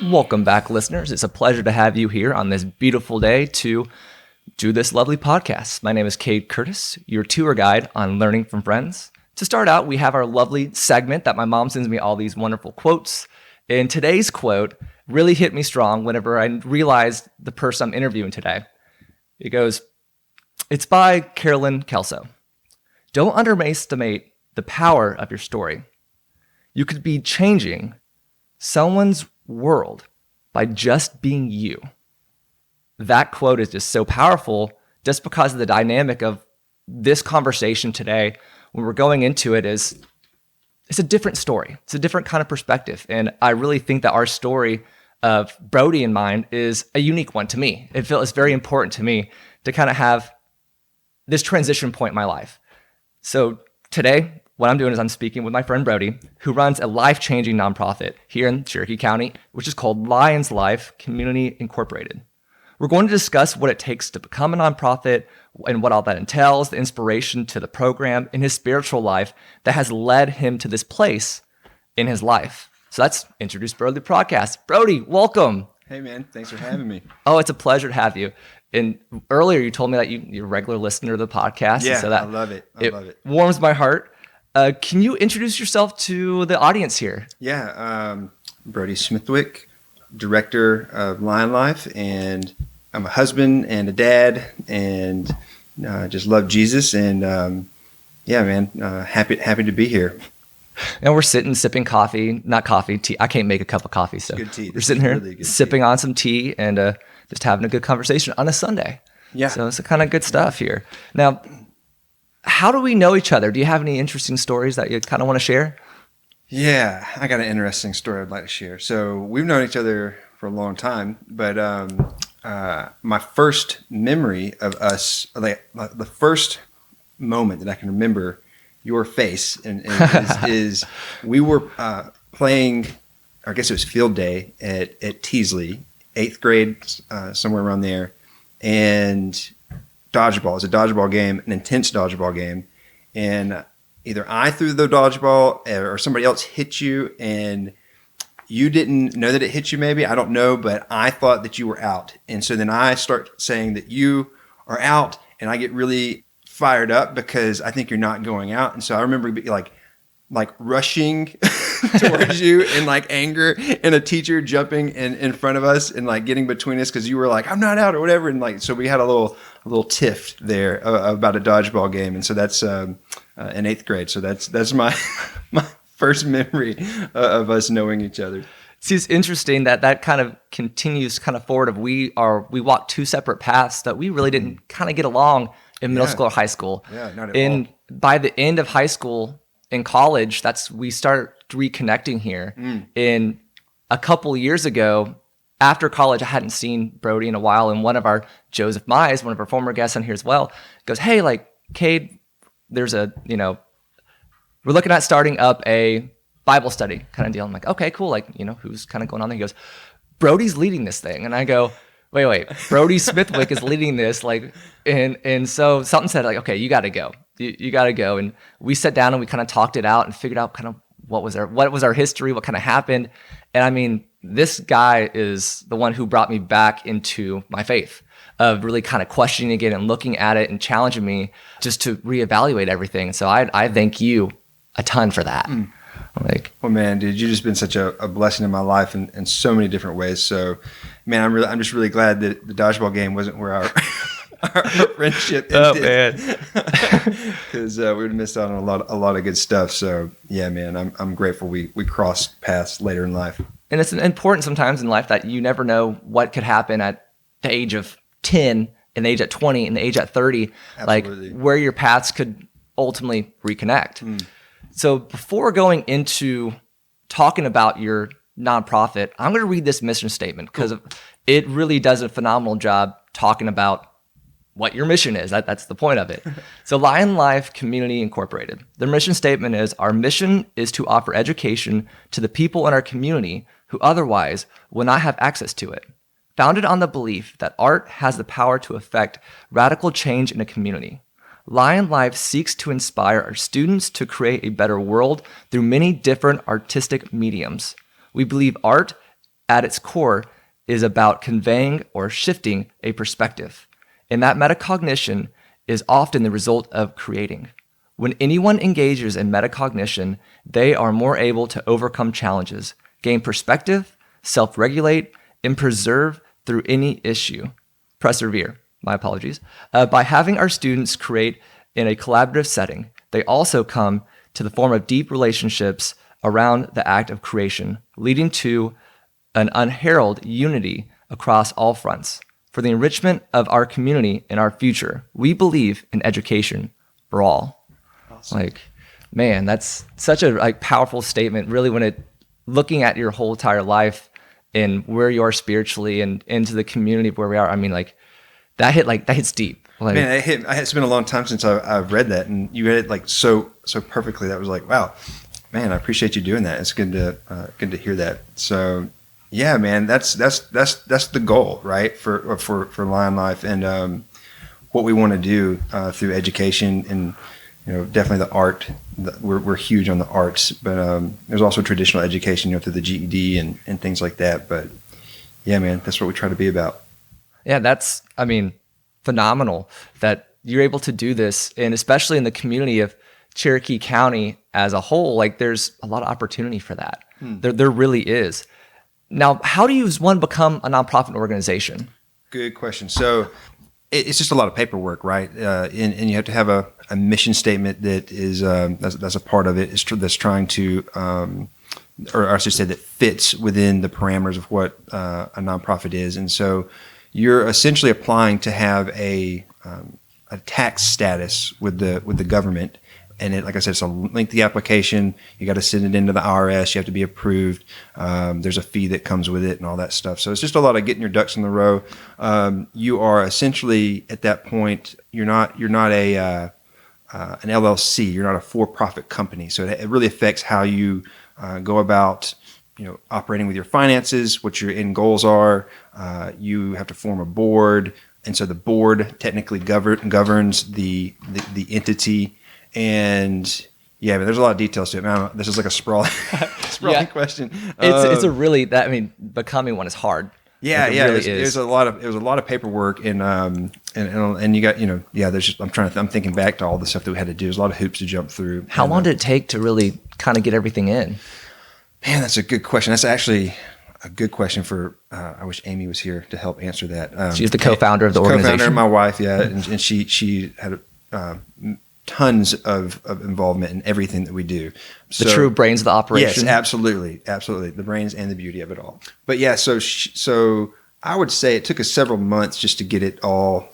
Welcome back, listeners. It's a pleasure to have you here on this beautiful day to do this lovely podcast. My name is Cade Curtis, your tour guide on Learning from Friends. To start out, we have our lovely segment that my mom sends me all these wonderful quotes. And today's quote really hit me strong whenever I realized the person I'm interviewing today. It goes, it's by Carolyn Kelso. Don't underestimate the power of your story. You could be changing someone's world by just being you. That quote is just so powerful just because of the dynamic of this conversation today. When we're going into it, it's a different story. It's a different kind of perspective. And I really think that our story of Brody in mind is a unique one to me. It feels very important to me to kind of have this transition point in my life. So today, what I'm doing is I'm speaking with my friend Brody, who runs a life-changing nonprofit here in Cherokee County, which is called Lions Life Community Incorporated. We're going to discuss what it takes to become a nonprofit and what all that entails, the inspiration to the program, and his spiritual life that has led him to this place in his life. So let's introduce Brody to the podcast. Brody, welcome. Hey, man. Thanks for having me. Oh, it's a pleasure to have you. And earlier you told me that you're a regular listener to the podcast. Yeah, and so that I love it. I love it. Warms my heart. Can you introduce yourself to the audience here? Yeah, Brody Smithwick, director of Lion Life, and I'm a husband and a dad, and just love Jesus, and yeah, man, happy to be here. And we're sitting sipping coffee, not coffee, tea. I can't make a cup of coffee, so Good tea. We're sitting here really sipping on some tea and just having a good conversation on a Sunday. Yeah. So it's the kind of good stuff here. Now, how do we know each other? Do you have any interesting stories that you kind of want to share? Yeah, I got an interesting story I'd like to share. So we've known each other for a long time, but my first memory of us, like the first moment that I can remember your face is we were playing, I guess it was field day at Teasley, 8th grade, somewhere around there, and dodgeball. It was a dodgeball game, an intense dodgeball game, and either I threw the dodgeball or somebody else hit you, and you didn't know that it hit you, maybe. I don't know, but I thought that you were out. And so then I start saying that you are out, and I get really fired up because I think you're not going out. And so I remember like rushing towards you in like anger, and a teacher jumping in front of us and like getting between us because you were like, I'm not out or whatever. And like, so we had a little tiff there about a dodgeball game. And so that's in 8th grade. So that's my first memory of us knowing each other. See, it's interesting that kind of continues kind of forward of we walked two separate paths that we really didn't kind of get along in middle school or high school. Yeah, not at all. By the end of high school and college, we start reconnecting here. And a couple years ago, after college, I hadn't seen Brody in a while, and one of our Joseph Mize, one of our former guests on here as well, goes, hey, like, Cade, there's we're looking at starting up a Bible study kind of deal. I'm like, okay, cool. Like, who's kind of going on there? He goes, Brody's leading this thing. And I go, wait, Brody Smithwick is leading this. Like, and so something said like, okay, you got to go. You got to go. And we sat down and we kind of talked it out and figured out kind of what was our history, what kind of happened. And I mean, this guy is the one who brought me back into my faith of really kind of questioning again and looking at it and challenging me just to reevaluate everything. So I thank you a ton for that. Like, well, man, dude, you've just been such a blessing in my life in so many different ways. So, man, I'm just really glad that the dodgeball game wasn't where our friendship ended. Oh man, because we would have missed out on a lot of good stuff. So, yeah, man, I'm grateful we crossed paths later in life. And it's important sometimes in life that you never know what could happen at the age of 10, and the age at 20, and the age at 30, Absolutely. Like where your paths could ultimately reconnect. So before going into talking about your nonprofit, I'm going to read this mission statement because it really does a phenomenal job talking about what your mission is. That's the point of it. So Lion Life Community Incorporated, their mission statement is, our mission is to offer education to the people in our community who otherwise will not have access to it. Founded on the belief that art has the power to affect radical change in a community, Lion Life seeks to inspire our students to create a better world through many different artistic mediums. We believe art at its core is about conveying or shifting a perspective. And that metacognition is often the result of creating. When anyone engages in metacognition, they are more able to overcome challenges, gain perspective, self-regulate, and persevere through any issue. My apologies. By having our students create in a collaborative setting, they also come to the form of deep relationships around the act of creation, leading to an unheralded unity across all fronts. For the enrichment of our community and our future, we believe in education for all. Awesome. Like, man, that's such a powerful statement. Really, when looking at your whole entire life and where you are spiritually and into the community of where we are, I mean, that hits deep. Man, it's been a long time since I've read that, and you read it so perfectly. That was wow, man, I appreciate you doing that. It's good to hear that. So, yeah, man, that's the goal, right? For Lion Life, and what we want to do through education, and definitely the art. We're huge on the arts, but there's also traditional education, through the GED and things like that. But yeah, man, that's what we try to be about. Yeah, that's phenomenal that you're able to do this, and especially in the community of Cherokee County as a whole. There's a lot of opportunity for that. There really is. Now, how do you become a nonprofit organization? Good question. So it's just a lot of paperwork, right? And you have to have a mission statement that is that's a part of it. That's trying to, or I should say, that fits within the parameters of what a nonprofit is. And so you're essentially applying to have a tax status with the government. And like I said, it's a lengthy application. You got to send it into the IRS. You have to be approved. There's a fee that comes with it and all that stuff. So it's just a lot of getting your ducks in the row. You are essentially at that point, you're not an LLC. You're not a for-profit company. So it really affects how you go about operating with your finances, what your end goals are. You have to form a board, and so the board technically governs the entity. And yeah, but there's a lot of details to it. This is like a sprawling question. It's a really becoming one is hard. Yeah, really there's a lot of paperwork, and you got I'm thinking back to all the stuff that we had to do. There's a lot of hoops to jump through. How long did it take to really kind of get everything in? Man, that's a good question. That's actually a good question for. I wish Amy was here to help answer that. She's the co-founder of the organization. Co-founder, my wife, yeah, and she had tons of involvement in everything that we do. The true brains of the operation. Yes, absolutely, the brains and the beauty of it all. But yeah, so I would say it took us several months just to get it all,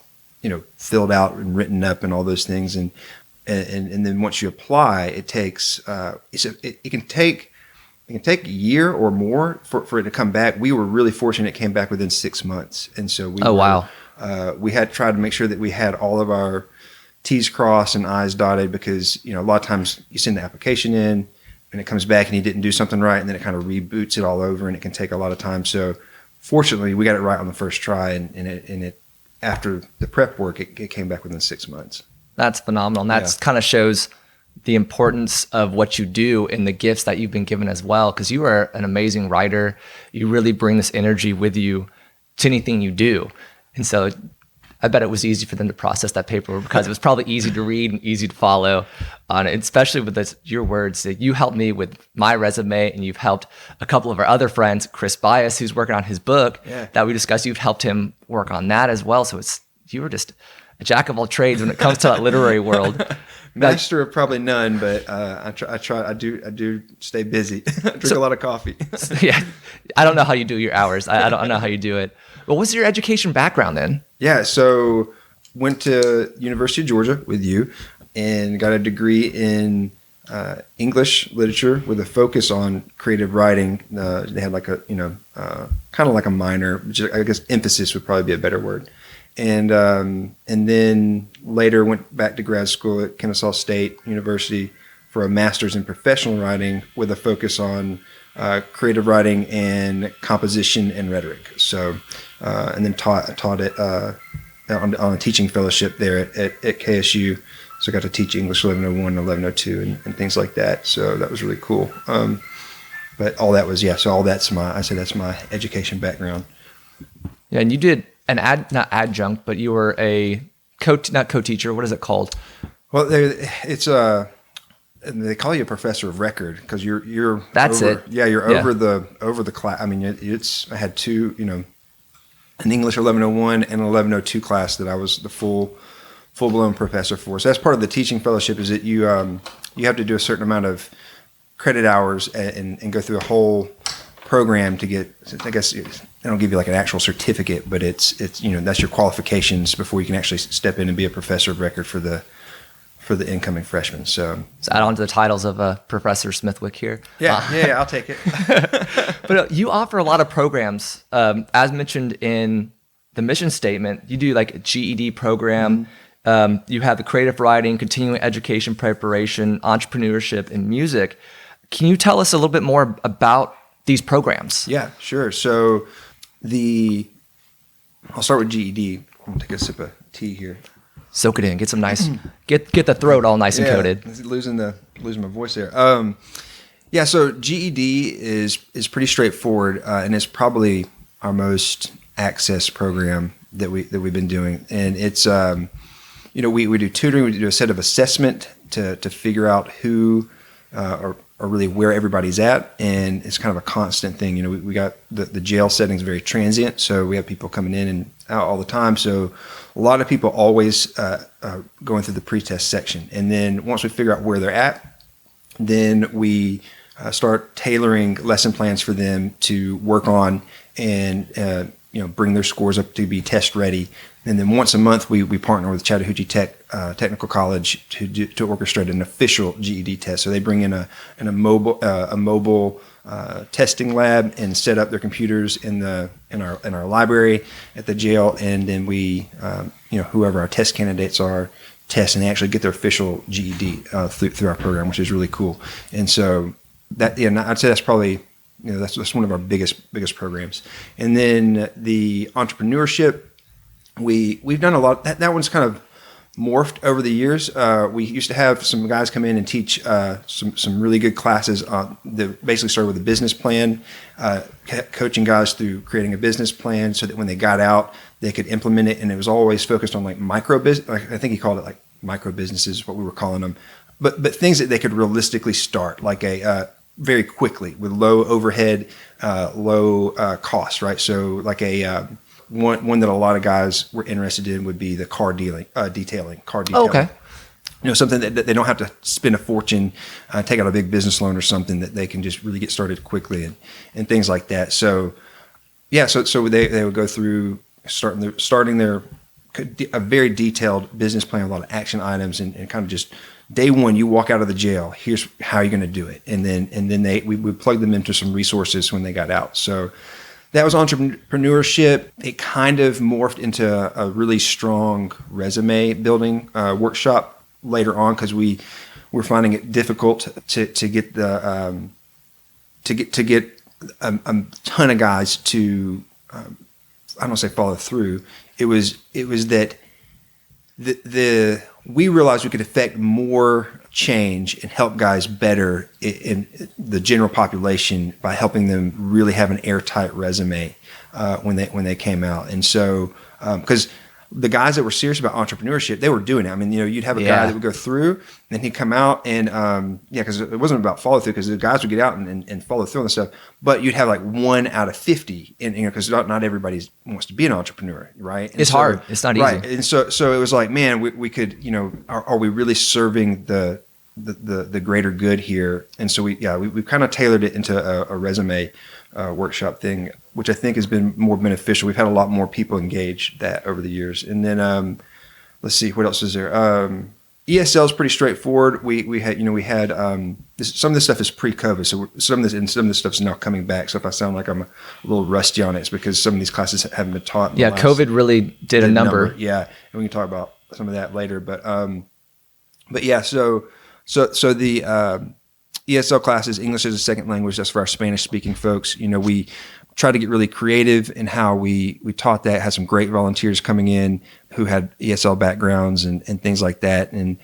filled out and written up and all those things, and then once you apply, it takes it can take a year or more for it to come back. We were really fortunate; it came back within 6 months, and so we had tried to make sure that we had all of our T's crossed and I's dotted, because a lot of times you send the application in and it comes back and you didn't do something right, and then it kind of reboots it all over, and it can take a lot of time. So fortunately, we got it right on the first try, and it after the prep work, it came back within 6 months. That's phenomenal. And that kind of shows the importance of what you do and the gifts that you've been given as well, because you are an amazing writer. You really bring this energy with you to anything you do. And so I bet it was easy for them to process that paperwork, because it was probably easy to read and easy to follow on it, especially with your words. You helped me with my resume, and you've helped a couple of our other friends, Chris Bias, who's working on his book that we discussed. You've helped him work on that as well. So you were just a jack of all trades when it comes to that literary world. Master of probably none, but I do stay busy. I drink a lot of coffee. Yeah, I don't know how you do your hours. I don't know how you do it. Well, what's your education background then? Yeah, so went to University of Georgia with you and got a degree in English literature with a focus on creative writing. They had like a kind of like a minor, which I guess emphasis would probably be a better word. And then later went back to grad school at Kennesaw State University for a master's in professional writing with a focus on creative writing and composition and rhetoric. So, and then taught it on a teaching fellowship there at KSU. So I got to teach English 1101 and 1102 and things like that. So that was really cool. but all that was, so all that's that's my education background. Yeah, and you did not adjunct, but you were a not co-teacher. What is it called? Well, it's they call you a professor of record because you're that's over, it. Yeah, you're over the class. I mean, I had two, an English 1101 and an 1102 class that I was the full-blown professor for. So that's part of the teaching fellowship, is that you have to do a certain amount of credit hours and go through a whole program to get, I guess they don't give you like an actual certificate, but it's that's your qualifications before you can actually step in and be a professor of record for the incoming freshmen. So add on to the titles of Professor Smithwick here. Yeah, I'll take it. But you offer a lot of programs, as mentioned in the mission statement. You do like a GED program. Mm-hmm. You have the creative writing, continuing education preparation, entrepreneurship, and music. Can you tell us a little bit more about these programs? Yeah, sure. So I'll start with GED. I'm gonna take a sip of tea here. Soak it in. Get some nice. Get the throat all nice and coated. Losing my voice there. So GED is pretty straightforward, and it's probably our most accessed program that we've been doing. And it's we do tutoring. We do a set of assessment to figure out who or really where everybody's at, and it's kind of a constant thing. We got the jail setting is very transient, so we have people coming in and out all the time. So a lot of people always going through the pretest section, and then once we figure out where they're at, then we start tailoring lesson plans for them to work on and bring their scores up to be test ready. And then once a month, we partner with Chattahoochee Technical College to orchestrate an official GED test. So they bring in a mobile testing lab and set up their computers in our library at the jail, and then we whoever our test candidates are test, and they actually get their official GED through our program, which is really cool. And so I'd say that's probably that's one of our biggest programs. And then the entrepreneurship. We've done a lot. That one's kind of morphed over the years. We used to have some guys come in and teach some really good classes that basically started with a business plan, coaching guys through creating a business plan so that when they got out, they could implement it. And it was always focused on like micro business. I think he called it like micro businesses, what we were calling them, but things that they could realistically start, like very quickly with low overhead, low cost, right? So like one that a lot of guys were interested in would be the car detailing. Oh, okay. Something that they don't have to spend a fortune, take out a big business loan or something, that they can just really get started quickly and things like that. So they would go through starting their a very detailed business plan, a lot of action items, and kind of just day one, you walk out of the jail, here's how you're going to do it. And then we plug them into some resources when they got out. So that was entrepreneurship. It kind of morphed into a really strong resume building workshop later on, because we were finding it difficult to get a ton of guys to I don't want to say follow through. It was that we realized we could affect more change and help guys better in the general population by helping them really have an airtight resume when they came out. And so because the guys that were serious about entrepreneurship, they were doing it. I mean, you'd have a guy that would go through and he'd come out and because it wasn't about follow through, because the guys would get out and follow through on the stuff, but you'd have like 1 out of 50, and because not everybody wants to be an entrepreneur, right? And it's hard. It's not easy. Right. And so it was like, man, we could, are we really serving the greater good here? And so we kind of tailored it into a resume workshop thing, which I think has been more beneficial. We've had a lot more people engage that over the years. And then let's see, what else is there? ESL is pretty straightforward. We had some of this stuff is pre-COVID, so some of this stuff is now coming back. So if I sound like I'm a little rusty on it, it's because some of these classes haven't been taught. Yeah, COVID really did a number. Yeah, and we can talk about some of that later. But yeah, so the ESL classes, English as a second language, that's for our Spanish-speaking folks. We tried to get really creative in how we taught that. Had some great volunteers coming in who had ESL backgrounds and things like that. And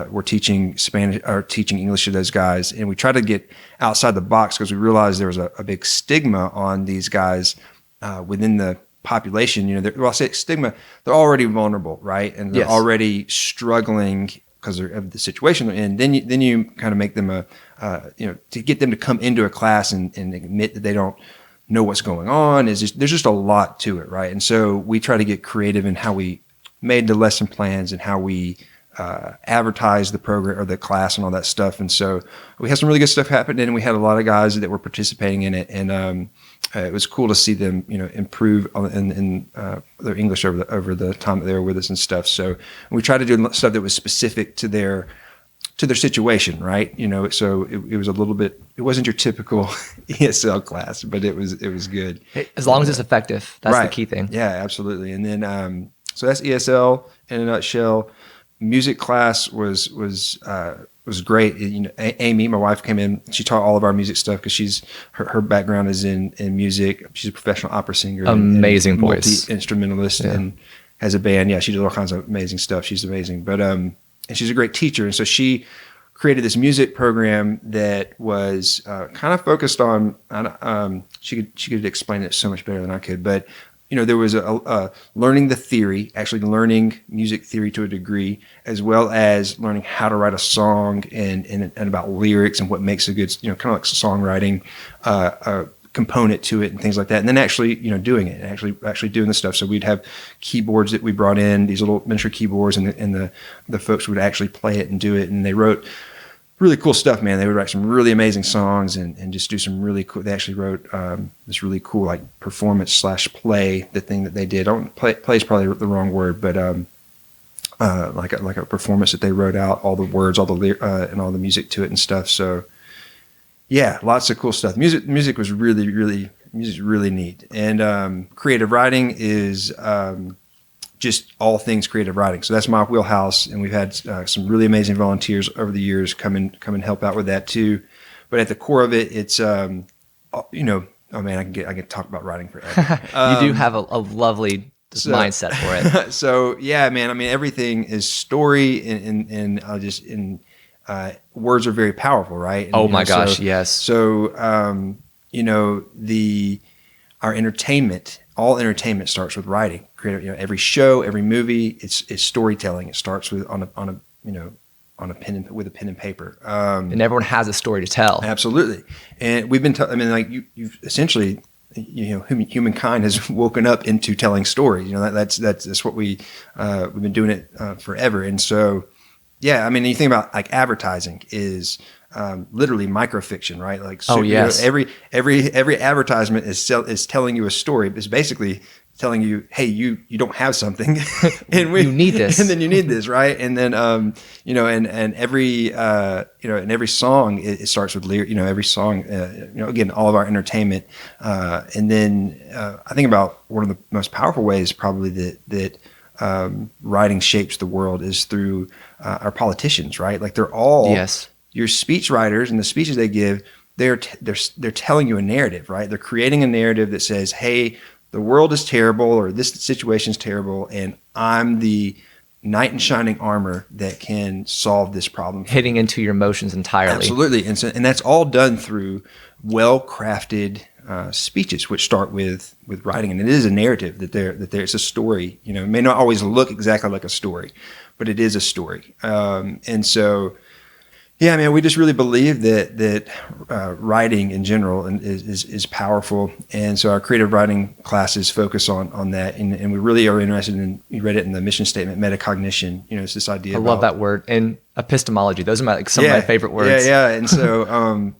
were teaching Spanish or teaching English to those guys. And we tried to get outside the box because we realized there was a big stigma on these guys within the population. Well, I say stigma, they're already vulnerable, right? And they're already struggling because of the situation. And then you kind of make them to get them to come into a class and admit that they don't know what's going on there's just a lot to it, right? And so we try to get creative in how we made the lesson plans and how we advertised the program or the class and all that stuff. And so we had some really good stuff happen, and we had a lot of guys that were participating in it, and it was cool to see them, improve in their English over the time that they were with us and stuff. So we tried to do stuff that was specific to their situation, right? So it was a little bit. It wasn't your typical ESL class, but it was good. As long as it's effective, that's the key thing. Yeah, absolutely. And then so that's ESL in a nutshell. Music class was great. Amy, my wife, came in. She taught all of our music stuff because her background is in music. She's a professional opera singer, amazing voice, multi-instrumentalist, and has a band. Yeah, she does all kinds of amazing stuff. She's amazing, but and she's a great teacher. And so she created this music program that was kind of focused on. She could explain it so much better than I could, but. There was a learning the theory, actually learning music theory to a degree, as well as learning how to write a song and about lyrics and what makes a good, kind of like songwriting component to it and things like that. And then actually, doing it, and actually doing the stuff. So we'd have keyboards that we brought in, these little miniature keyboards, and the folks would actually play it and do it. And they wrote really cool stuff, man. They would write some really amazing songs and just do some really cool. They actually wrote this really cool like performance/play. The thing that they did. Play is probably the wrong word, but like a performance that they wrote out all the words, all the and all the music to it and stuff. So yeah, lots of cool stuff. Music was really neat. And creative writing is. Just all things creative writing. So that's my wheelhouse, and we've had some really amazing volunteers over the years come and help out with that too. But at the core of it, it's oh man, I can talk about writing forever. You do have a lovely mindset for it. So yeah, man. I mean, everything is story, and words are very powerful, right? And, my gosh, yes. So our entertainment. All entertainment starts with writing. Every show, every movie, it's storytelling. It starts with on a pen and paper. And everyone has a story to tell. Absolutely. And we've been. You've essentially, humankind has woken up into telling stories. That's what we've been doing it forever. And so, yeah, I mean, you think about like advertising is. Literally microfiction, right? Like, yes. Every advertisement is telling you a story. It's basically telling you, hey, you don't have something, and you need this, and then you need this, right? And then and every song it starts with lyric. Every song, again, all of our entertainment, and then I think about one of the most powerful ways probably that writing shapes the world is through our politicians, right? Like they're all your speech writers, and the speeches they give, they're telling you a narrative, right? They're creating a narrative that says, hey, the world is terrible, or this situation is terrible, and I'm the knight in shining armor that can solve this problem. Hitting into your emotions entirely. Absolutely. And that's all done through well-crafted speeches, which start with writing. And it is a narrative that there's a story. It may not always look exactly like a story, but it is a story. And so, yeah, man, we just really believe that writing in general is powerful, and so our creative writing classes focus on that, and we really are interested in. You read it in the mission statement, metacognition. It's this idea. I love that word, and epistemology. Those are some of my favorite words. Yeah. And so,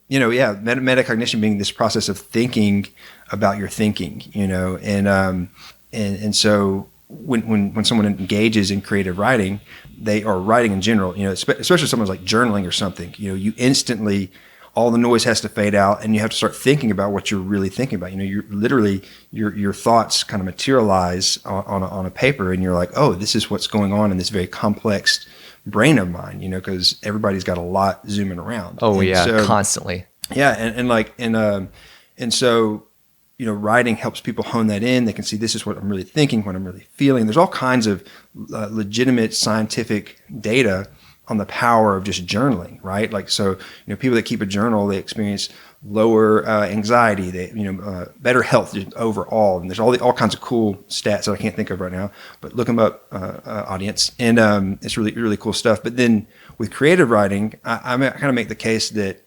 metacognition being this process of thinking about your thinking. And so when someone engages in creative writing. They are writing in general, especially someone's like journaling or something, you instantly, all the noise has to fade out and you have to start thinking about what you're really thinking about. You're literally, your thoughts kind of materialize on a paper, and you're like, oh, this is what's going on in this very complex brain of mine, because everybody's got a lot zooming around. Oh, and so, constantly. Yeah. And so, writing helps people hone that in. They can see this is what I'm really thinking, what I'm really feeling. There's all kinds of legitimate scientific data on the power of just journaling, right? Like, so, people that keep a journal, they experience lower anxiety, they, better health just overall. And there's all kinds of cool stats that I can't think of right now, but look them up, audience. And it's really, really cool stuff. But then with creative writing, I kind of make the case that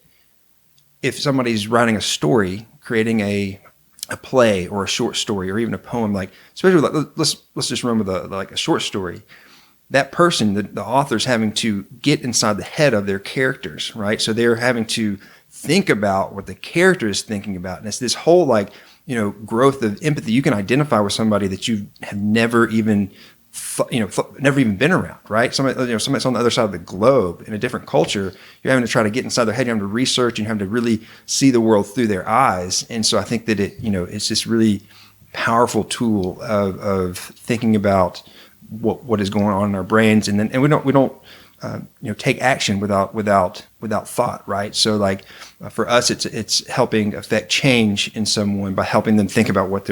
if somebody's writing a story, creating a play or a short story or even a poem, like, especially like, let's just run with a short story. That person, the author's having to get inside the head of their characters, right? So they're having to think about what the character is thinking about. And it's this whole growth of empathy. You can identify with somebody that you have never even never even been around, right? Somebody's on the other side of the globe in a different culture. You're having to try to get inside their head. You're having to research and you have to really see the world through their eyes. And so I think that it's this really powerful tool of thinking about what is going on in our brains, and we don't take action without thought, right? So like for us, it's helping affect change in someone by helping them think about what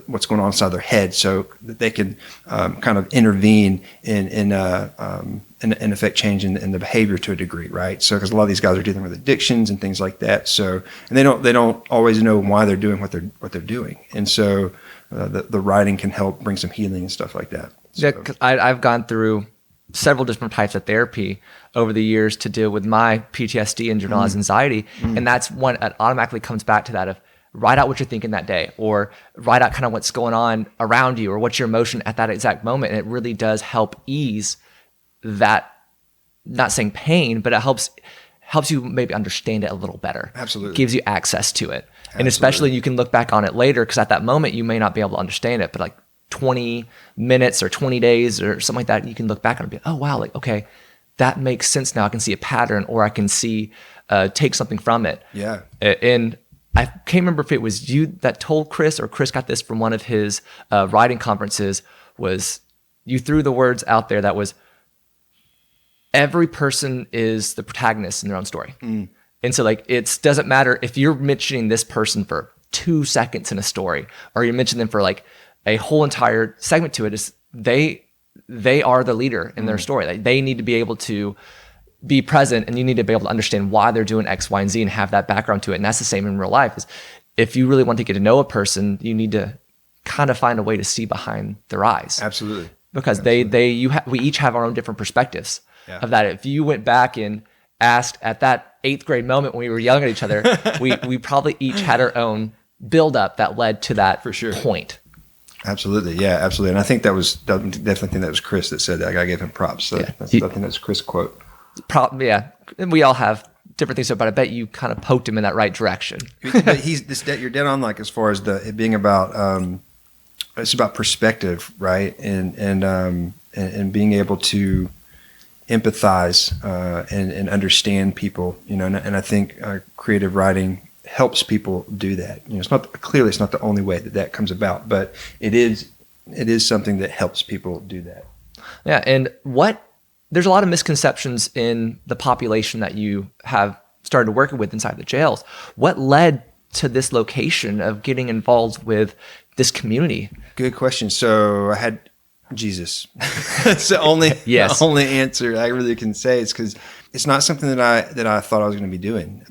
what's going on inside their head, so that they can kind of intervene and affect change in the behavior to a degree, right? So because a lot of these guys are dealing with addictions and things like that, so and they don't always know why they're doing what they're doing, and so the writing can help bring some healing and stuff like that. So. Yeah, 'cause I've gone through several different types of therapy over the years to deal with my PTSD and generalized anxiety. And that's one that automatically comes back to that of write out what you're thinking that day, or write out kind of what's going on around you, or what's your emotion at that exact moment. And it really does help ease that, not saying pain, but it helps you maybe understand it a little better. Absolutely. Gives you access to it. Absolutely. And especially you can look back on it later, because at that moment you may not be able to understand it, but like 20 minutes or 20 days or something like that, you can look back on it and be, oh wow, like, okay, that makes sense now. I can see a pattern, or I can see, take something from it. Yeah. And I can't remember if it was you that told Chris, or Chris got this from one of his writing conferences, was you threw the words out there that was, every person is the protagonist in their own story. And so like, it doesn't matter if you're mentioning this person for 2 seconds in a story, or you mention them for like a whole entire segment to it, is they are the leader in their story. Like, they need to be able to be present, and you need to be able to understand why they're doing X, Y, and Z, and have that background to it. And that's the same in real life. Is if you really want to get to know a person, you need to kind of find a way to see behind their eyes. Absolutely. Because we each have our own different perspectives of that. If you went back and asked at that 8th grade moment when we were yelling at each other, we probably each had our own buildup that led to that for sure point. Absolutely. Yeah, absolutely. And I think definitely think that was Chris that said that. I gave him props. So I think that's Chris' quote. Yeah. And we all have different things, but I bet you kind of poked him in that right direction. But you're dead on, like, as far as it being about, it's about perspective, right? And being able to empathize and understand people, and I think creative writing helps people do that. It's not the only way that comes about, but it is something that helps people do that. Yeah. And there's a lot of misconceptions in the population that you have started working with inside the jails. What led to this location of getting involved with this community? Good question. So I had Jesus. That's the only answer I really can say, is because it's not something that I thought I was going to be doing.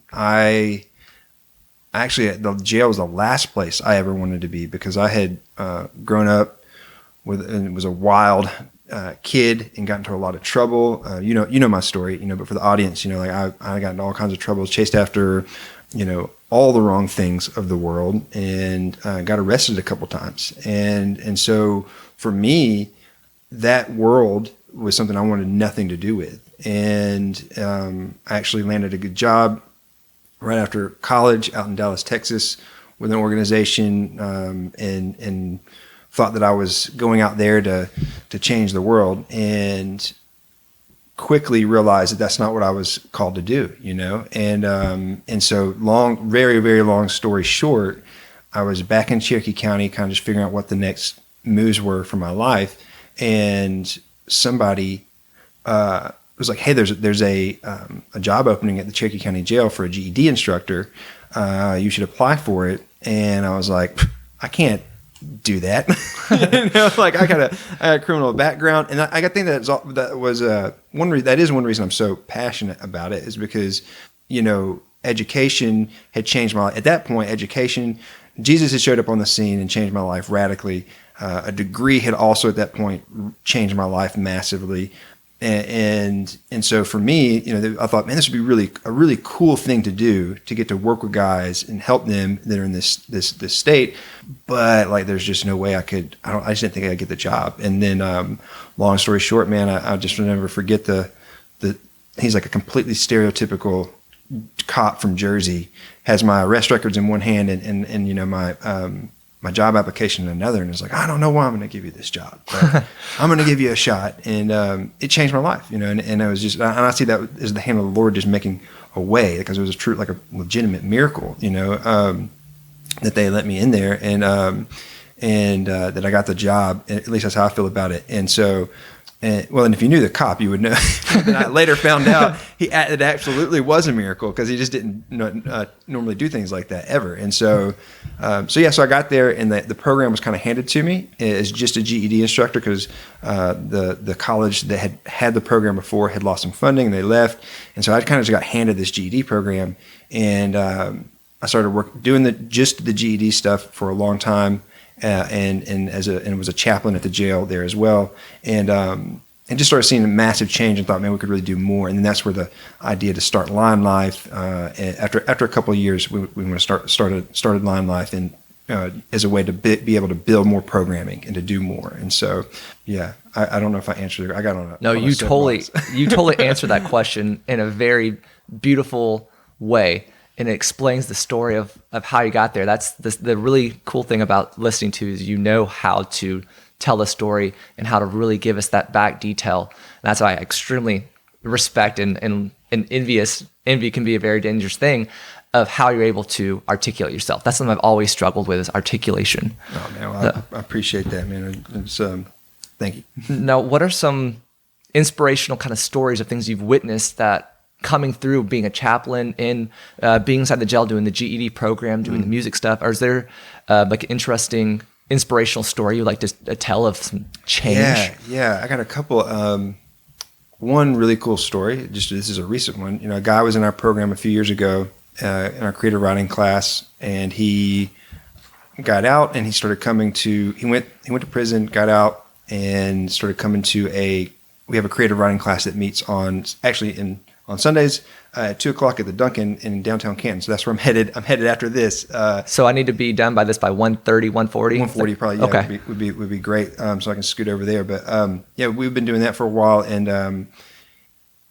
Actually, the jail was the last place I ever wanted to be, because I had grown up and was a wild kid and got into a lot of trouble. You know my story, but for the audience, like I got into all kinds of trouble, chased after, all the wrong things of the world, and got arrested a couple times. And so for me, that world was something I wanted nothing to do with. And I actually landed a good job right after college out in Dallas, Texas, with an organization, and thought that I was going out there to change the world, and quickly realized that that's not what I was called to do, and so very, very long story short, I was back in Cherokee County, kind of just figuring out what the next moves were for my life, and somebody was like, "Hey, there's a job opening at the Cherokee County Jail for a GED instructor. You should apply for it." And I was like, "I can't do that. Like I got a criminal background, and I think that was one reason. That is one reason I'm so passionate about it, is because education had changed my life. At that point, Jesus had showed up on the scene and changed my life radically. A degree had also at that point changed my life massively. And so for me, I thought, man, this would be a really cool thing to do, to get to work with guys and help them that are in this state. But like, there's just no way I just didn't think I'd get the job. And then, long story short, man, I just will never forget he's like a completely stereotypical cop from Jersey, has my arrest records in one hand and my job application in another, and it's like, I don't know why I'm going to give you this job, but I'm going to give you a shot. And it changed my life, and I was just, and I see that as the hand of the Lord just making a way, because it was like a legitimate miracle, that they let me in there, and that I got the job. At least that's how I feel about it. And so, and if you knew the cop, you would know. And I later found out it absolutely was a miracle, because he just didn't normally do things like that ever. And so I got there, and the program was kind of handed to me as just a GED instructor, because the college that had the program before had lost some funding, and they left. And so I kind of just got handed this GED program, and I started doing just the GED stuff for a long time. And was a chaplain at the jail there as well, and just started seeing a massive change, and thought, man, we could really do more. And then that's where the idea to start Line Life. After a couple of years, we want to started Line Life, and as a way to be able to build more programming and to do more. And so, yeah, I don't know if I answered it. I got on a no. You totally answered that question in a very beautiful way. And it explains the story of how you got there. That's the really cool thing about listening to, is how to tell the story and how to really give us that back detail. And that's why I extremely respect and envy can be a very dangerous thing, of how you're able to articulate yourself. That's something I've always struggled with, is articulation. Oh man, well, I appreciate that, man. It's, thank you. Now, what are some inspirational kind of stories of things you've witnessed that coming through being a chaplain and being inside the jail, doing the GED program, doing the music stuff? Or is there like an interesting inspirational story you'd like to tell of some change? Yeah. I got a couple. One really cool story. This is a recent one. A guy was in our program a few years ago in our creative writing class, and he got out, and he started coming to. He went to prison, got out, and started coming to we have a creative writing class that meets on Sundays at 2:00 at the Duncan in downtown Canton. So that's where I'm headed. I'm headed after this. So I need to be done by 1:30, 1:40? 1:40 probably, yeah. Okay. Would be great. So I can scoot over there. But yeah, we've been doing that for a while, and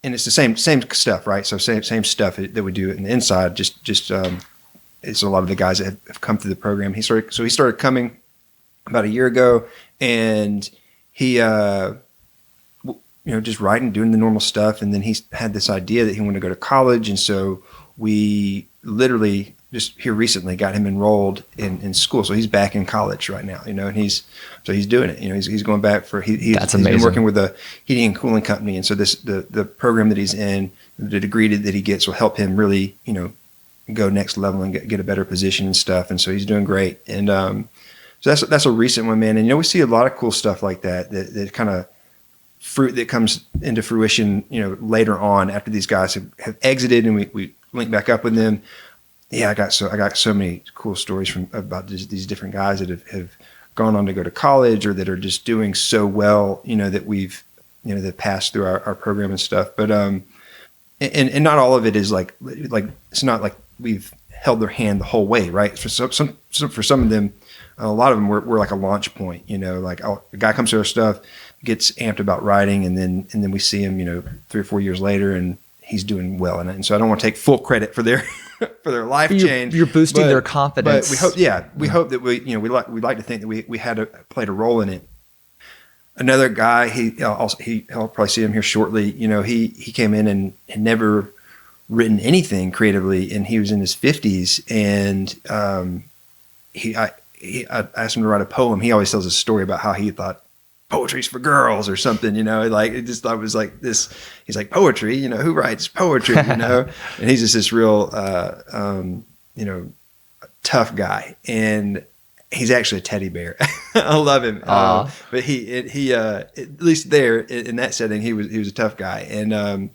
it's the same stuff, right? So same stuff that we do in the inside. Just it's a lot of the guys that have come through the program. He started coming about a year ago, and he just writing, doing the normal stuff. And then he had this idea that he wanted to go to college. And so we literally just here recently got him enrolled in school. So he's back in college right now, and he's doing it. He's going back for, he's been working with a heating and cooling company. And so the program that he's in, the degree that he gets will help him really, go next level and get a better position and stuff. And so he's doing great. And so that's a recent one, man. And, we see a lot of cool stuff like that kind of fruit that comes into fruition, later on after these guys have exited, and we link back up with them. Yeah, I got so many cool stories about these different guys that have gone on to go to college, or that are just doing so well, that we've, that passed through our program and stuff. But and not all of it is like it's not like we've held their hand the whole way, right? For some of them, a lot of them we're like a launch point, like a guy comes to our stuff, gets amped about writing, and then we see him, 3 or 4 years later, and he's doing well in it. And so I don't want to take full credit for their life change. You're boosting their confidence. But we hope that we like to think that we played a role in it. Another guy, I'll probably see him here shortly. He came in and had never written anything creatively, and he was in his 50s, and I asked him to write a poem. He always tells a story about how he thought poetry's for girls or something, like it just, I was like this, he's like, poetry, who writes poetry, and he's just this real, tough guy. And He's actually a teddy bear. I love him. But he at least there in that setting, he was a tough guy. And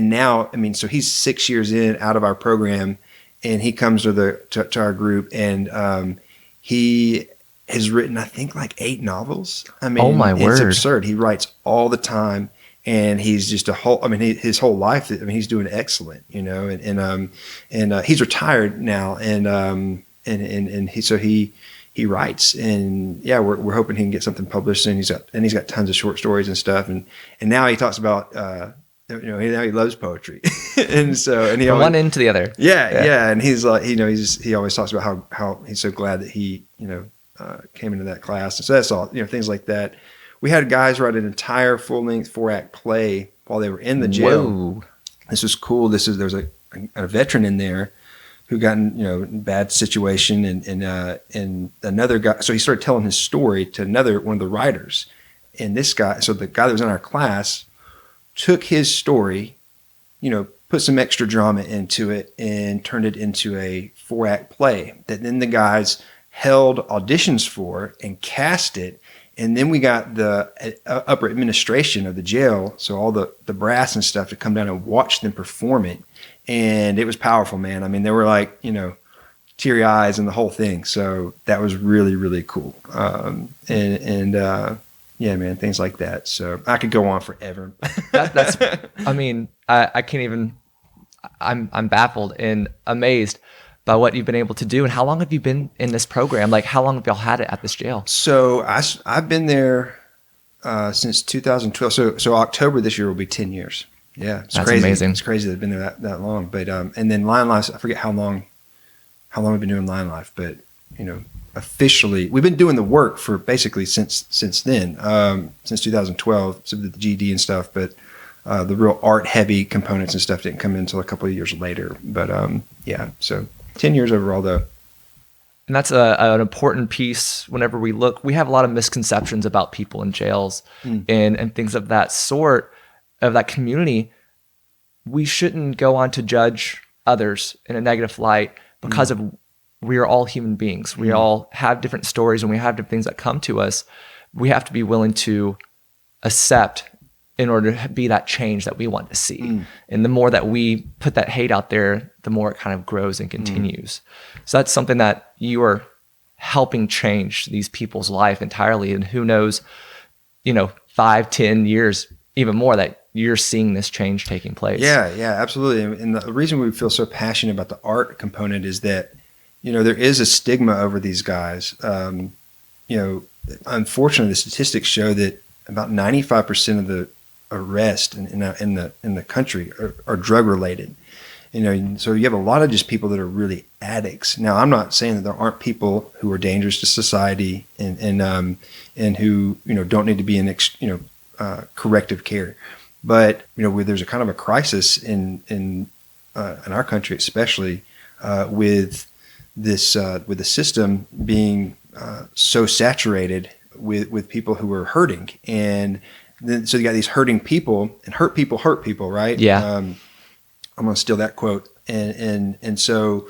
now, I mean, so he's 6 years out of our program, and he comes to our group, and he has written, I think, like 8 novels. I mean, oh my word, it's absurd. He writes all the time. And he's just his whole life, I mean, he's doing excellent, you know, and he's retired now. And he writes, and yeah, we're hoping he can get something published, and he's got tons of short stories and stuff. And now he talks about, now he loves poetry. and he from one end to the other. Yeah. And he's like, he always talks about how he's so glad that he, came into that class. And so that's all, things like that. We had guys write an entire full-length 4-act play while they were in the jail. Whoa. This was cool. There's a veteran in there who got in bad situation, and another guy. So he started telling his story to one of the writers, and this guy. So the guy that was in our class took his story, put some extra drama into it, and turned it into a 4-act play that then the guys held auditions for and cast it. And then we got the upper administration of the jail, so all the brass and stuff, to come down and watch them perform it. And it was powerful, man. I mean, they were like, teary eyes and the whole thing. So that was really, really cool. Yeah, man, things like that. So I could go on forever. That's I mean, I can't even, I'm baffled and amazed by what you've been able to do. And how long have you been in this program? Like, how long have y'all had it at this jail? So I've been there since 2012. So October this year will be 10 years. Yeah, it's That's crazy. amazing. It's crazy that I've been there that long. But and then Line Life, I forget how long we've been doing Line Life, but officially we've been doing the work for basically since then, since 2012, so the GED and stuff. But the real art heavy components and stuff didn't come in until a couple of years later. But yeah, so 10 years overall though. And that's an important piece. Whenever we have a lot of misconceptions about people in jails and things of that sort, of that community. We shouldn't go on to judge others in a negative light because we are all human beings. We all have different stories, and we have different things that come to us. We have to be willing to accept in order to be that change that we want to see. And the more that we put that hate out there, the more it kind of grows and continues. So that's something that you are helping change these people's life entirely. And who knows, 5, 10 years, even more, that you're seeing this change taking place. Yeah, absolutely. And the reason we feel so passionate about the art component is that, there is a stigma over these guys. Unfortunately, the statistics show that about 95% of the arrests in the country are drug related. So you have a lot of just people that are really addicts. Now, I'm not saying that there aren't people who are dangerous to society and who don't need to be in corrective care. But where there's a kind of a crisis in our country, especially with the system being so saturated with people who are hurting, and then so you got these hurting people, and hurt people, right? Yeah. I'm gonna steal that quote, and so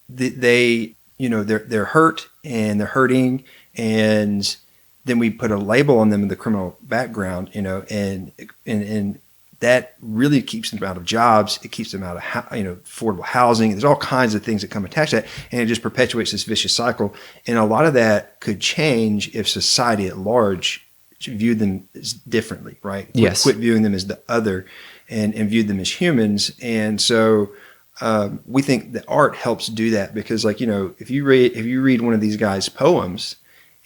they're hurt and they're hurting, and then we put a label on them in the criminal background, and that really keeps them out of jobs. It keeps them out of affordable housing. There's all kinds of things that come attached to that, and it just perpetuates this vicious cycle. And a lot of that could change if society at large viewed them as differently, right? Yes. Quit viewing them as the other, and viewed them as humans. And so we think that art helps do that, because, if you read one of these guys' poems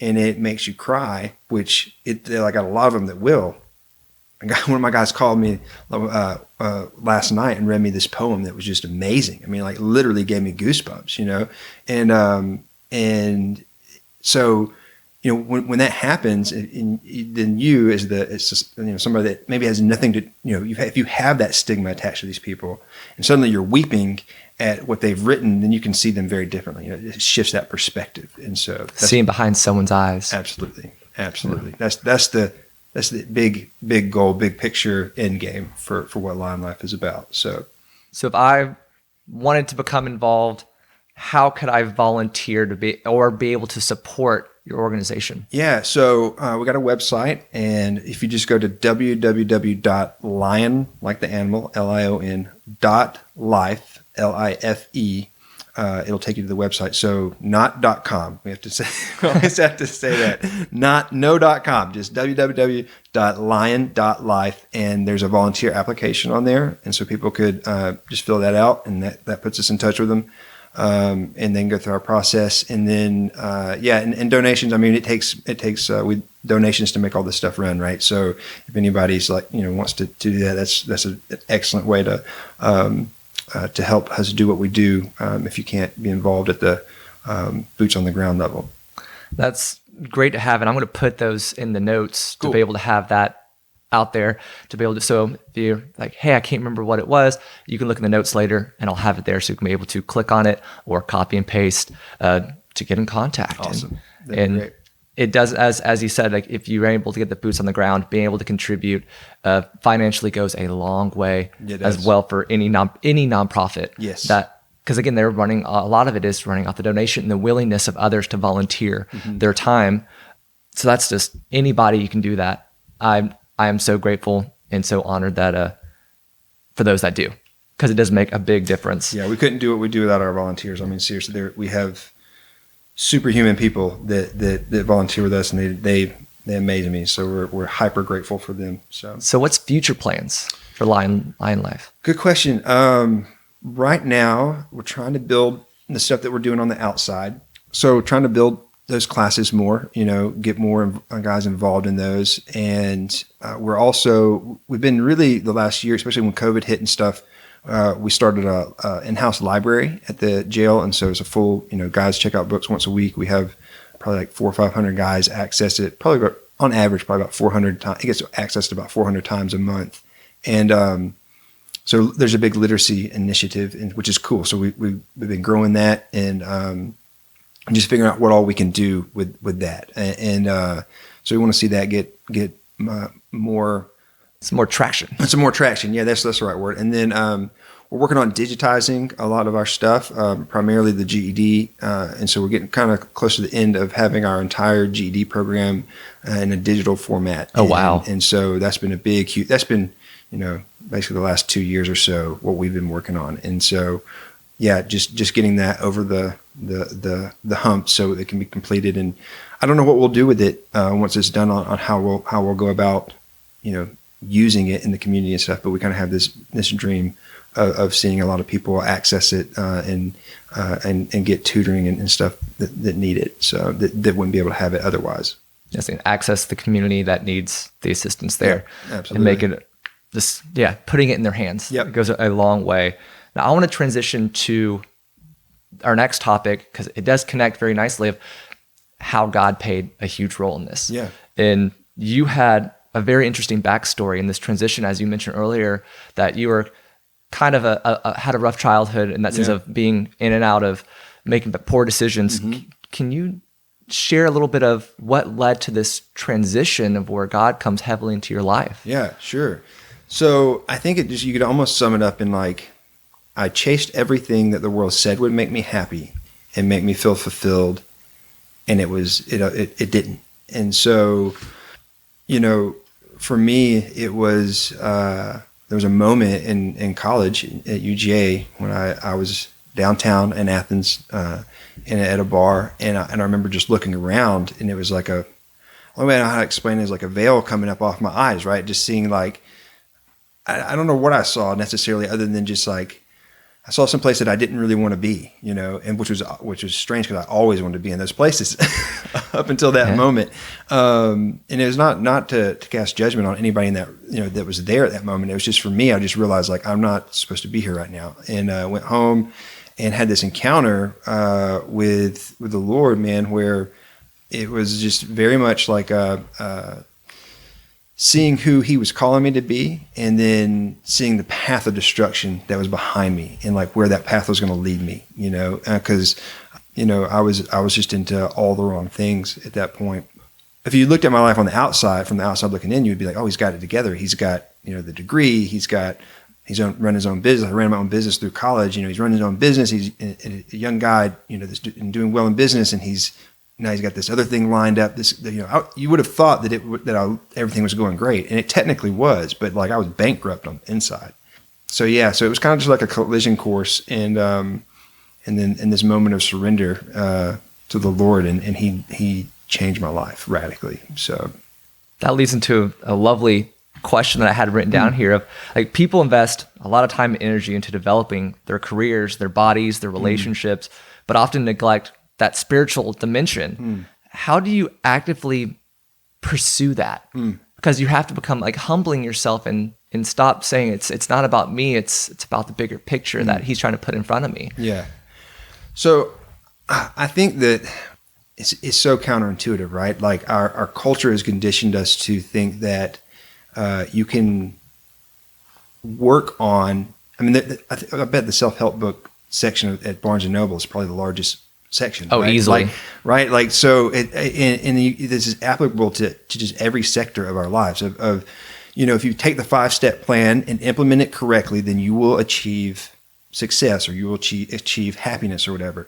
and it makes you cry, which I got a lot of them that will. One of my guys called me last night and read me this poem that was just amazing. I mean, literally gave me goosebumps, and so, when that happens, and then you as somebody that maybe has nothing to, if you have that stigma attached to these people, and suddenly you're weeping at what they've written, then you can see them very differently. It shifts that perspective, and so seeing behind someone's eyes. Absolutely. That's the big goal, big picture, end game for what Line Life is about. So if I wanted to become involved, how could I volunteer to be able to support your organization? Yeah, so we got a website, and if you just go to www.lion, like the animal, LION, .life, LIFE, it'll take you to the website. So not .com. We have to say, we always have to say that. Not .com, just www.lion.life, and there's a volunteer application on there, and so people could just fill that out, and that puts us in touch with them. And then go through our process, and then and donations. I mean, it takes donations to make all this stuff run, right? So if anybody's wants to do that, that's an excellent way to help us do what we do. If you can't be involved at the boots on the ground level, that's great to have, and I'm going to put those in the notes Cool. to be able to have that out there to be able to, so if you're like, hey, I can't remember what it was, you can look in the notes later and I'll have it there so you can be able to click on it or copy and paste to get in contact. Awesome. And great. It does, as you said, like if you're able to get the boots on the ground, being able to contribute financially goes a long way as well for any nonprofit. Yes. Because again, a lot of it is running off the donation and the willingness of others to volunteer their time. So that's just anybody you can do that. I am so grateful and so honored that for those that do, because it does make a big difference. Yeah, we couldn't do what we do without our volunteers. I mean, seriously, we have superhuman people that volunteer with us, and they amaze me. So we're hyper grateful for them. So what's future plans for Lion Life? Good question. Right now, we're trying to build the stuff that we're doing on the outside. So trying to build those classes more, get more guys involved in those. And we've been really the last year, especially when COVID hit and stuff, we started a in-house library at the jail. And so it's a full, guys check out books once a week. We have probably like 400 or 500 guys access it, on average, probably about 400 times. It gets accessed about 400 times a month. And so there's a big literacy initiative, which is cool. So we've been growing that, and just figuring out what all we can do with that. And so we want to see that get more. Some more traction. Some more traction. Yeah, that's the right word. And then we're working on digitizing a lot of our stuff, primarily the GED. And so we're getting kind of close to the end of having our entire GED program in a digital format. Oh, wow. And so that's been that's been, basically the last 2 years or so what we've been working on. And so, yeah, just getting that over the hump so it can be completed. And I don't know what we'll do with it once it's done on how we'll go about, using it in the community and stuff. But we kind of have this dream of seeing a lot of people access it and get tutoring and stuff that need it. So that wouldn't be able to have it otherwise. Yes, and access the community that needs the assistance there. Yeah, absolutely. And make it putting it in their hands. Yep. It goes a long way. Now I want to transition to our next topic, because it does connect very nicely of how God played a huge role in this. Yeah. And you had a very interesting backstory in this transition, as you mentioned earlier, that you were kind of had a rough childhood in that sense of being in and out of making the poor decisions. Mm-hmm. Can you share a little bit of what led to this transition of where God comes heavily into your life? Yeah, sure. So I think you could almost sum it up in like, I chased everything that the world said would make me happy and make me feel fulfilled, and it didn't. And so, for me, it was there was a moment in college at UGA when I was downtown in Athens at a bar, and I remember just looking around, and it was like the only way I know how to explain it is like a veil coming up off my eyes, right? Just seeing like I don't know what I saw necessarily, other than just like I saw some place that I didn't really want to be, and which was strange because I always wanted to be in those places up until that moment. And it was not to cast judgment on anybody in that, that was there at that moment. It was just for me. I just realized like, I'm not supposed to be here right now. And I went home and had this encounter with the Lord, man, where it was just very much like seeing who he was calling me to be, and then seeing the path of destruction that was behind me, and like where that path was going to lead me, because, I was just into all the wrong things at that point. If you looked at my life from the outside looking in, you'd be like, oh, he's got it together. He's got, the degree, he run his own business. I ran my own business through college. He's running his own business. He's a young guy, that's doing well in business, and now he's got this other thing lined up. You would have thought that everything was going great, and it technically was, but like I was bankrupt on the inside. So yeah, so it was kind of just like a collision course, and then in this moment of surrender to the Lord, and he changed my life radically. So that leads into a lovely question that I had written down here of like people invest a lot of time and energy into developing their careers, their bodies, their relationships, but often neglect that spiritual dimension. How do you actively pursue that? Because you have to become like humbling yourself and stop saying it's not about me, it's about the bigger picture that he's trying to put in front of me. Yeah. So I think that it's so counterintuitive, right? Like our culture has conditioned us to think that you can work on, I bet the self-help book section at Barnes & Noble is probably the largest section. Oh, right? easily. Right? Like, so this is applicable to just every sector of our lives of if you take the 5-step plan and implement it correctly, then you will achieve success, or you will achieve happiness or whatever.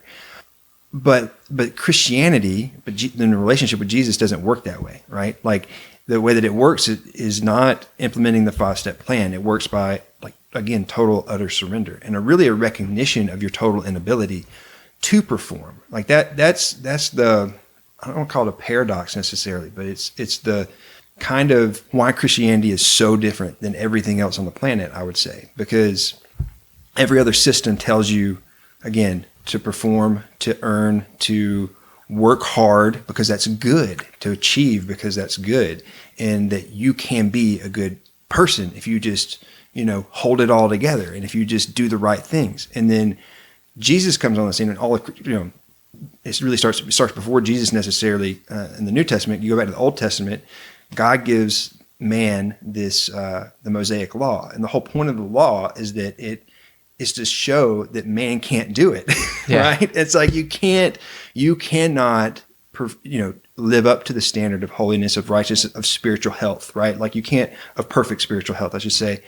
But Christianity, in a relationship with Jesus, doesn't work that way, right? Like the way that it works is not implementing the 5-step plan. It works by, like, again, total utter surrender and a recognition of your total inability to perform. Like that's the, I don't want to call it a paradox necessarily, but it's the kind of why Christianity is so different than everything else on the planet, I would say, because every other system tells you, again, to perform, to earn, to work hard because that's good, to achieve because that's good, and that you can be a good person if you just, hold it all together and if you just do the right things. And then Jesus comes on the scene, and all of, it really starts before Jesus necessarily in the New Testament. You go back to the Old Testament, God gives man this the Mosaic law, and the whole point of the law is that it is to show that man can't do it. Right? It's like you cannot live up to the standard of holiness, of righteousness, of spiritual health. Right? Like you can't, of perfect spiritual health, I should say.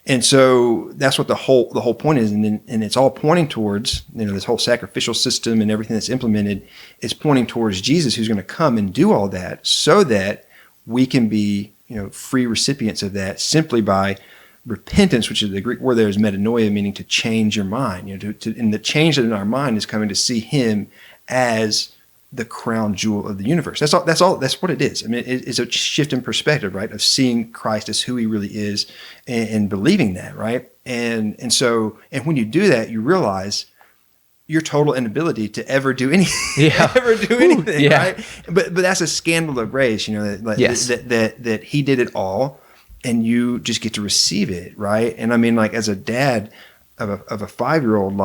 And so that's what the whole point is, and it's all pointing towards this whole sacrificial system and everything that's implemented is pointing towards Jesus, who's going to come and do all that, so that we can be free recipients of that simply by repentance, which is the Greek word there is metanoia, meaning to change your mind. And the change in our mind is coming to see Him as the crown jewel of the universe. That's all. That's what it is. It's a shift in perspective, right? Of seeing Christ as who He really is, and believing that, right? And when you do that, you realize your total inability to ever do anything, right? But that's a scandal of grace, that He did it all, and you just get to receive it, right? And as a dad of a 5-year-old,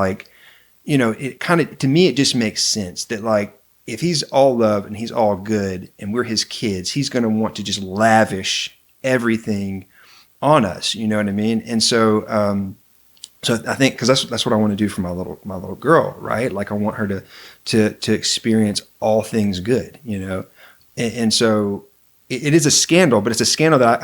it kind of, to me, it just makes sense that if He's all love and He's all good and we're His kids, He's going to want to just lavish everything on us. You know what I mean? And so I think, because that's what I want to do for my little girl, right? Like I want her to experience all things good, and so it is a scandal, but it's a scandal that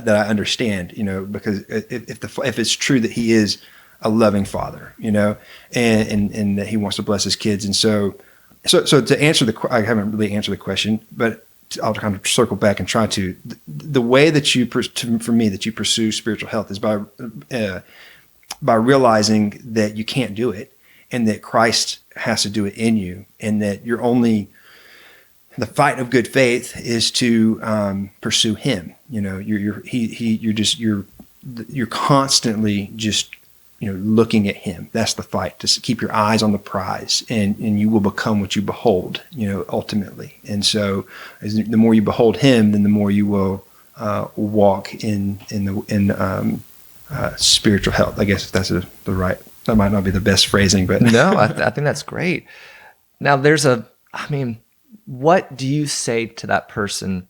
I understand, because if it's true that He is a loving Father, and that He wants to bless His kids, and so to answer I haven't really answered the question, but I'll kind of circle back and try to. The way that for me, that you pursue spiritual health is by realizing that you can't do it, and that Christ has to do it in you, and that the fight of good faith is to pursue Him. You're constantly just looking at Him. That's the fight, to keep your eyes on the prize, and you will become what you behold, ultimately. And so the more you behold Him, then the more you will walk in spiritual health. I guess if that's that might not be the best phrasing, but no, I think that's great. Now what do you say to that person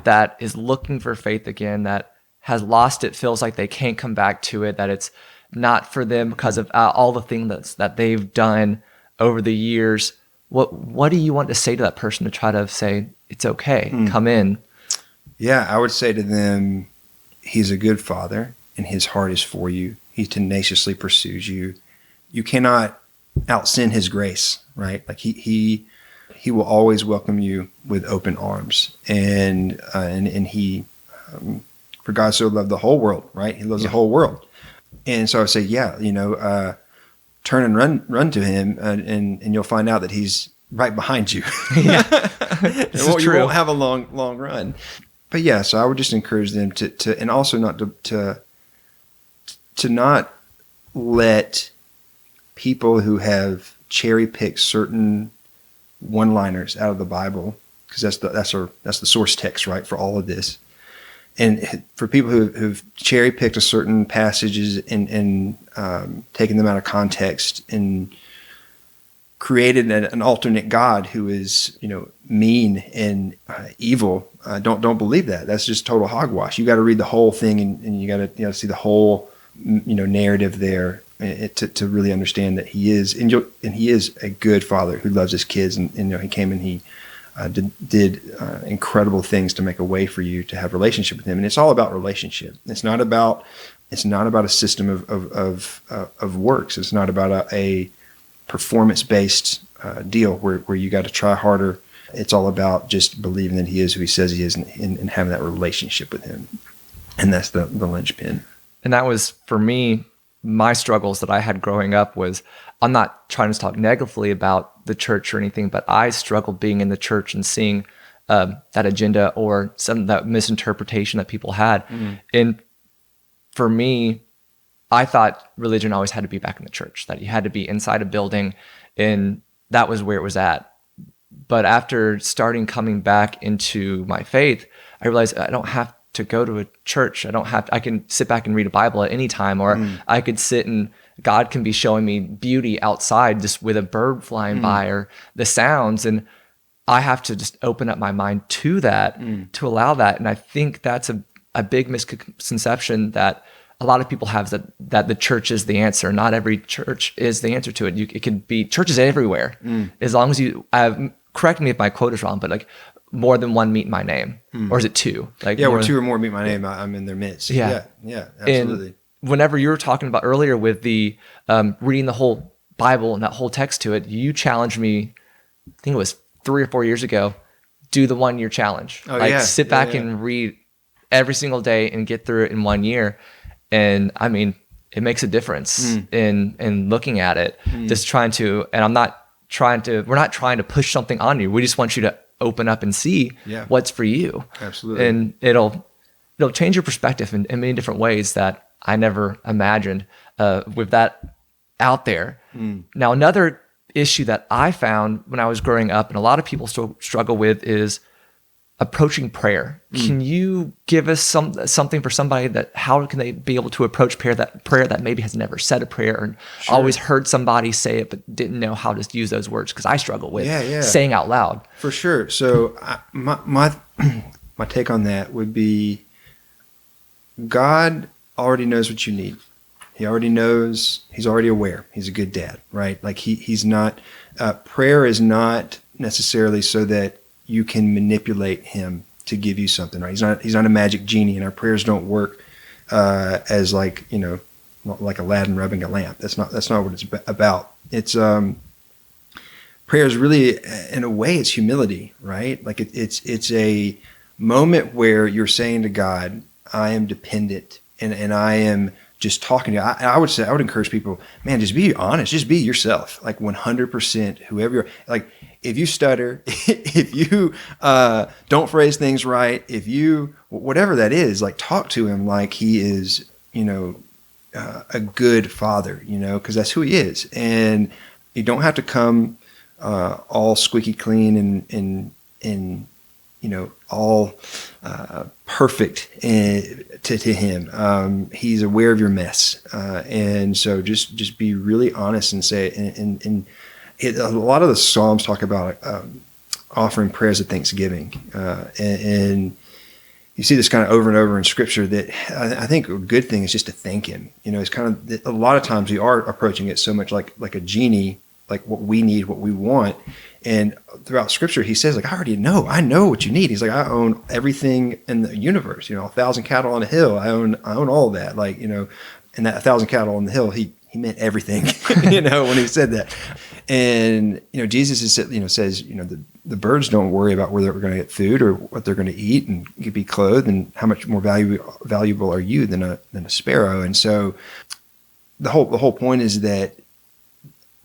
that is looking for faith again, that has lost it, feels like they can't come back to it, that it's not for them because of all the things that they've done over the years? What do you want to say to that person to try to say, it's okay, come in? Yeah, I would say to them, He's a good Father, and his heart is for you. He tenaciously pursues you. You cannot out-sin his grace, right? Like he will always welcome you with open arms. And he, for God so loved the whole world, right? He loves the whole world. And so I would say, turn and run to him, and you'll find out that he's right behind you. Yeah, this is true. You won't have a long run. But yeah, so I would just encourage them to and also not to not let people who have cherry picked certain one-liners out of the Bible, because that's the source text, right, for all of this. And for people who've cherry picked a certain passages and taken them out of context and created an alternate God who is, mean and evil, don't believe that. That's just total hogwash. You got to read the whole thing, and you got to see the whole narrative there to really understand that he is and he is a good father who loves his kids, and he came and he did incredible things to make a way for you to have a relationship with him. And it's all about relationship. It's not about a system of works. It's not about a performance-based deal where you got to try harder. It's all about just believing that he is who he says he is, and having that relationship with him. And that's the linchpin. And that was, for me, my struggles that I had growing up was, I'm not trying to talk negatively about the church or anything, but I struggled being in the church and seeing that agenda or that misinterpretation that people had. Mm-hmm. And for me, I thought religion always had to be back in the church, that you had to be inside a building, and that was where it was at. But after coming back into my faith, I realized I don't have to go to a church. I can sit back and read a Bible at any time, or I could sit and God can be showing me beauty outside just with a bird flying by, or the sounds. And I have to just open up my mind to that, to allow that. And I think that's a big misconception that a lot of people have, that the church is the answer. Not every church is the answer to it. It can be churches everywhere. As long as correct me if my quote is wrong, but like more than one meet my name, or is it two? Where two or more meet my name, I'm in their midst. Yeah, absolutely. And whenever you were talking about earlier with the reading the whole Bible and that whole text to it, you challenged me, I think it was 3 or 4 years ago, do the 1 year challenge. Sit back and read every single day and get through it in 1 year. And I mean, it makes a difference in looking at it. Just trying to, and we're not trying to push something on you. We just want you to open up and see what's for you. Absolutely. And it'll change your perspective in many different ways that I never imagined with that out there. Now, another issue that I found when I was growing up, and a lot of people still struggle with, is approaching prayer. Can you give us something for somebody that how can they be able to approach prayer that maybe has never said a prayer and always heard somebody say it but didn't know how to use those words? Because I struggle with saying out loud. For sure. So my take on that would be, God already knows what you need. He already knows. He's already aware. He's a good dad, right? Like he's not. Prayer is not necessarily so that you can manipulate him to give you something, right? He's not a magic genie, and our prayers don't work as like Aladdin rubbing a lamp. That's not what it's about. It's prayer is really, in a way, it's humility, right? Like it's a moment where you're saying to God, I am dependent, and I am just talking to you. I would encourage people, man, just be honest, just be yourself, like 100%, whoever you're, like, if you stutter, if you don't phrase things right, if you, whatever that is, like, talk to him like he is, a good father, because that's who he is. And you don't have to come all squeaky clean and all perfect to him. He's aware of your mess. And so just be really honest and say, and a lot of the Psalms talk about offering prayers of thanksgiving. And you see this kind of over and over in Scripture, that I think a good thing is just to thank him. It's kind of, a lot of times we are approaching it so much like a genie like what we need, what we want. And throughout scripture, he says, like, I know what you need. He's like, I own everything in the universe, 1,000 cattle on a hill. I own all that. Like, and that 1,000 cattle on the hill, he meant everything, when he said that. And, Jesus is, says, the birds don't worry about where they're going to get food or what they're going to eat and be clothed, and how much more valuable are you than a sparrow. And so the whole point is that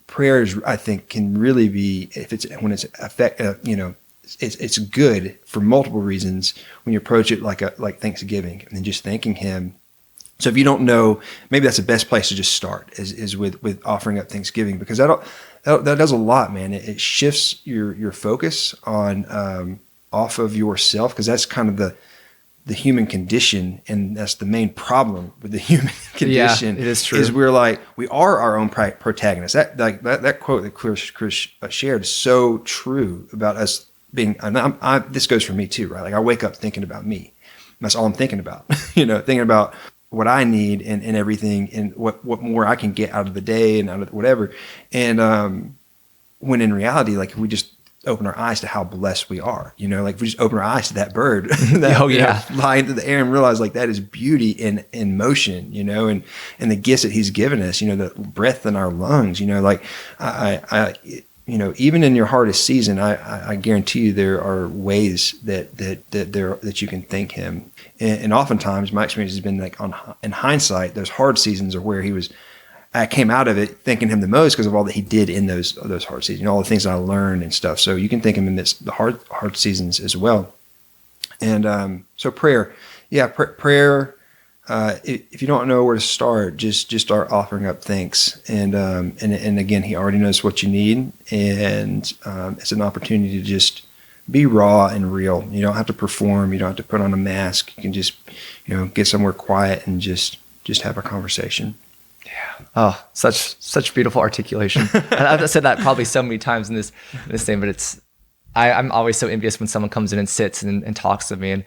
prayers, I think, can really be, it's good for multiple reasons when you approach it like Thanksgiving and then just thanking him. So if you don't know, maybe that's the best place to just start is with offering up Thanksgiving, because that does a lot, man. It shifts your focus on off of yourself, because that's kind of the human condition, and that's the main problem with the human condition. Yeah, it is true. Is we are our own protagonists. That quote that Chris shared is so true about us being. This goes for me too, right? Like, I wake up thinking about me. That's all I'm thinking about. Thinking about what I need and everything, and what more I can get out of the day and out of whatever. And when in reality, like, if we just open our eyes to how blessed we are, like if we just open our eyes to that bird that fly into the air and realize, like, that is beauty in motion, and the gifts that he's given us, the breath in our lungs, like I even in your hardest season, I guarantee you there are ways that you can thank him. And oftentimes my experience has been, like, in hindsight, those hard seasons are where I came out of it thanking him the most because of all that he did in those hard seasons, all the things that I learned and stuff. So you can thank him in the hard seasons as well. And so prayer, prayer. If you don't know where to start, just start offering up thanks. And again, he already knows what you need, and it's an opportunity to just be raw and real. You don't have to perform. You don't have to put on a mask. You can just, get somewhere quiet and just have a conversation. Yeah. Oh, such beautiful articulation. I've said that probably so many times in this thing, but I'm always so envious when someone comes in and sits and talks to me, and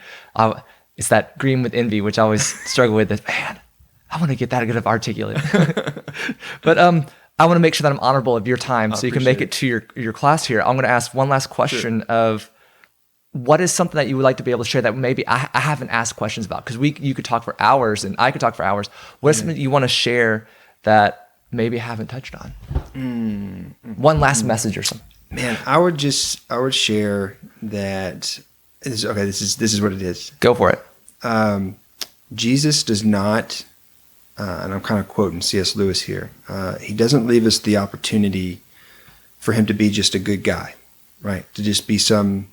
it's that green with envy, which I always struggle with. That, man, I want to get that good of articulate. But I want to make sure that I'm honorable of your time, so you can make it to your class here. I'm going to ask one last question of, what is something that you would like to be able to share that maybe I haven't asked questions about? Because you could talk for hours and I could talk for hours. What is something you want to share that maybe I haven't touched on? One last message or something. Man, I would share that. This is what it is. Go for it. Jesus does not, and I'm kind of quoting C.S. Lewis here. He doesn't leave us the opportunity for him to be just a good guy, right? To just be some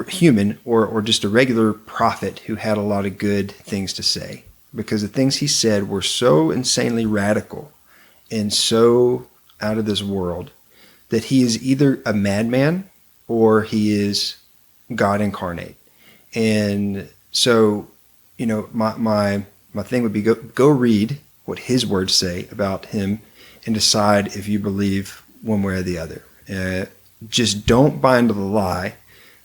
human or just a regular prophet who had a lot of good things to say, because the things he said were so insanely radical and so out of this world that he is either a madman or he is God incarnate. And so, my thing would be go read what his words say about him and decide if you believe one way or the other. Just don't buy into the lie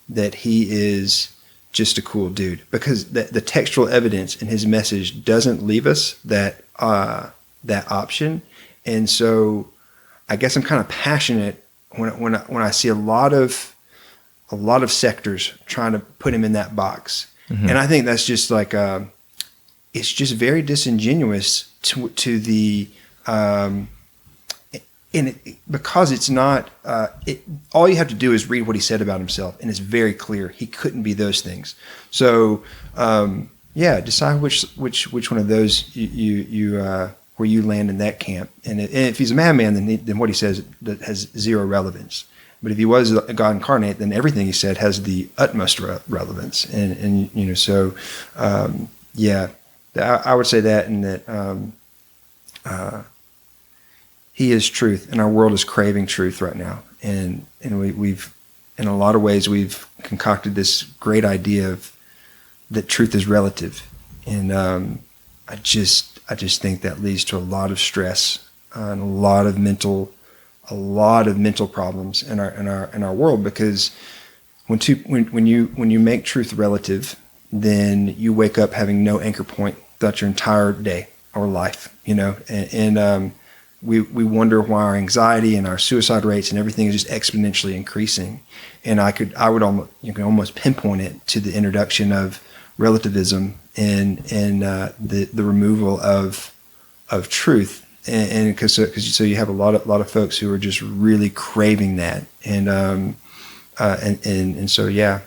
that he is just a cool dude, because the textual evidence in his message doesn't leave us that option. And so I guess I'm kind of passionate when I see a lot of sectors trying to put him in that box. Mm-hmm. And I think that's just like it's just very disingenuous to the because it's not all you have to do is read what he said about himself, and it's very clear he couldn't be those things. So decide which one of those you where you land in that camp. And if he's a madman, then what he says has zero relevance. But if he was a God incarnate, then everything he said has the utmost relevance. And I would say that, and that he is truth, and our world is craving truth right now. And we've in a lot of ways we've concocted this great idea of that truth is relative, and I just think that leads to a lot of stress and a lot of mental problems in our world, because when you make truth relative, then you wake up having no anchor point throughout your entire day or life, and we wonder why our anxiety and our suicide rates and everything is just exponentially increasing. And I would almost, you can almost pinpoint it to the introduction of relativism and the removal of truth. And because so you have a lot of folks who are just really craving that. And so, yeah,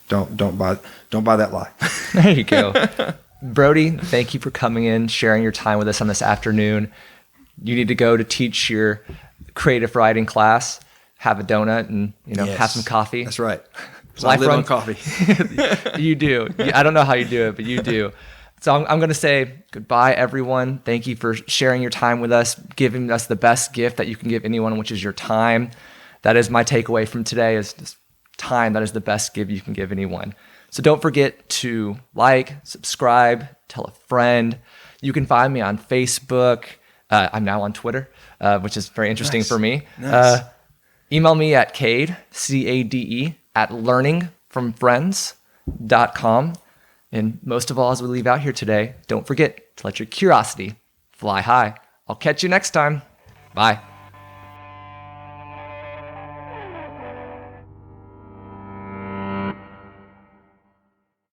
don't buy that lie. There you go. Brody, thank you for coming in, sharing your time with us on this afternoon. You need to go to teach your creative writing class, have a donut, and Yes, have some coffee. That's right. Life I live on runs- coffee. You do. I don't know how you do it, but you do. So I'm going to say goodbye, everyone. Thank you for sharing your time with us, giving us the best gift that you can give anyone, which is your time. That is my takeaway from today, is just time. That is the best gift you can give anyone. So don't forget to like, subscribe, tell a friend. You can find me on Facebook. I'm now on Twitter, which is very interesting for me. Nice. Email me at Cade, CADE, at learningfromfriends.com. And most of all, as we leave out here today, don't forget to let your curiosity fly high. I'll catch you next time. Bye.